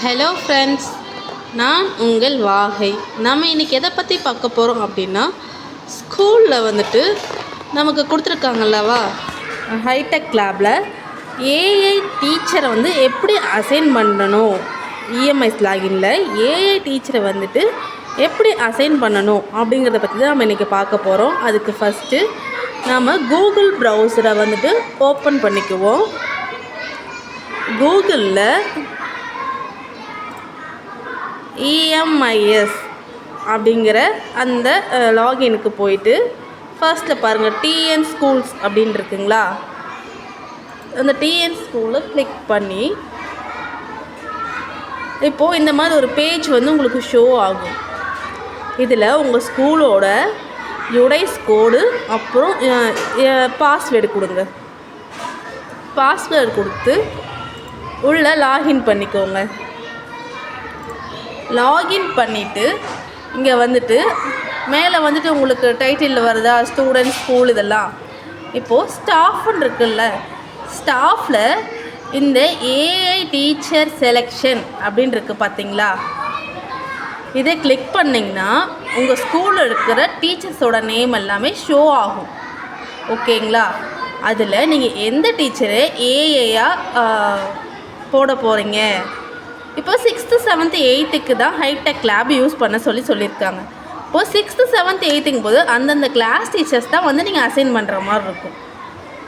Hello friends, நான் உங்கள் வாகை. நம்ம இன்றைக்கி எதை பற்றி பார்க்க போகிறோம் அப்படின்னா, ஸ்கூலில் வந்துட்டு நமக்கு கொடுத்துருக்காங்கல்லவா ஹைடெக் லேபில் ஏஐ டீச்சரை வந்து எப்படி அசைன் பண்ணணும், இஎம்ஐஸ் லாகின்ல ஏஐ டீச்சரை வந்துட்டு எப்படி அசைன் பண்ணணும் அப்படிங்கிறத பற்றி தான் நம்ம இன்றைக்கி பார்க்க போகிறோம். அதுக்கு ஃபஸ்ட்டு நாம் கூகுள் ப்ரௌசரை வந்துட்டு ஓப்பன் பண்ணிக்குவோம். கூகுளில் இஎம்ஐஎஸ் அப்படிங்கிற அந்த லாகினுக்கு போயிட்டு ஃபர்ஸ்ட்டில் பாருங்கள் டிஎன் ஸ்கூல்ஸ் அப்படின்னு இருக்குங்களா, அந்த டிஎன் ஸ்கூலில் கிளிக் பண்ணி இப்போது இந்த மாதிரி ஒரு பேஜ் வந்து உங்களுக்கு ஷோ ஆகும். இதில் உங்கள் ஸ்கூலோட யுடைஸ் கோடு அப்புறம் பாஸ்வேர்டு கொடுங்க. பாஸ்வேர்டு கொடுத்து உள்ளே லாகின் பண்ணிக்கோங்க. லாகின் பண்ணிவிட்டு இங்கே வந்துட்டு மேலே வந்துட்டு உங்களுக்கு டைட்டிலில் வருதா ஸ்டூடெண்ட் ஸ்கூல் இதெல்லாம். இப்போது ஸ்டாஃப்னு இருக்குல்ல, ஸ்டாஃபில் இந்த ஏஐ டீச்சர் செலெக்ஷன் அப்படின்னு இருக்குது பார்த்தீங்களா, இதை கிளிக் பண்ணிங்கன்னா உங்கள் ஸ்கூலில் இருக்கிற டீச்சர்ஸோட நேம் எல்லாமே ஷோ ஆகும். ஓகேங்களா, அதில் நீங்கள் எந்த டீச்சரை ஏஐயாக போட போகிறீங்க. இப்போ 6th 7th 8th தான் ஹைடெக் லேப் யூஸ் பண்ண சொல்லியிருக்காங்க. இப்போது 6th 7th 8th போது அந்தந்த கிளாஸ் டீச்சர்ஸ் தான் வந்து நீங்கள் அசைன் பண்ணுற மாதிரி இருக்கும்.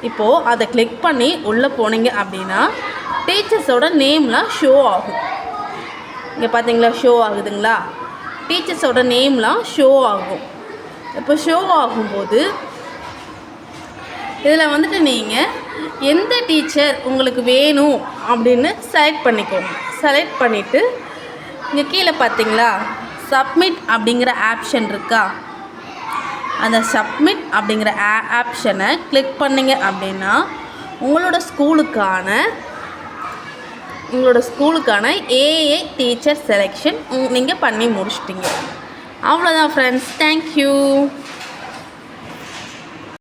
இப்போது அதை கிளிக் பண்ணி உள்ளே போனீங்க அப்படின்னா டீச்சர்ஸோட நேம்லாம் ஷோ ஆகும். இங்கே பார்த்தீங்களா ஷோ ஆகுதுங்களா, டீச்சர்ஸோட நேம்லாம் ஷோ ஆகும். இப்போ ஷோ ஆகும்போது இதில் வந்துட்டு நீங்கள் எந்த டீச்சர் உங்களுக்கு வேணும் அப்படின்னு செலக்ட் பண்ணிக்கோங்க. செலக்ட் பண்ணிவிட்டு இங்கே கீழே பார்த்தீங்களா சப்மிட் அப்படிங்கிற ஆப்ஷன் இருக்கா, அந்த சப்மிட் அப்படிங்கிற ஆப்ஷனை கிளிக் பண்ணிங்க அப்படின்னா உங்களோட ஸ்கூலுக்கான ஏஐ டீச்சர் செலெக்ஷன் நீங்கள் பண்ணி முடிச்சிட்டிங்க. அவ்வளோதான் ஃப்ரெண்ட்ஸ், தேங்க்யூ.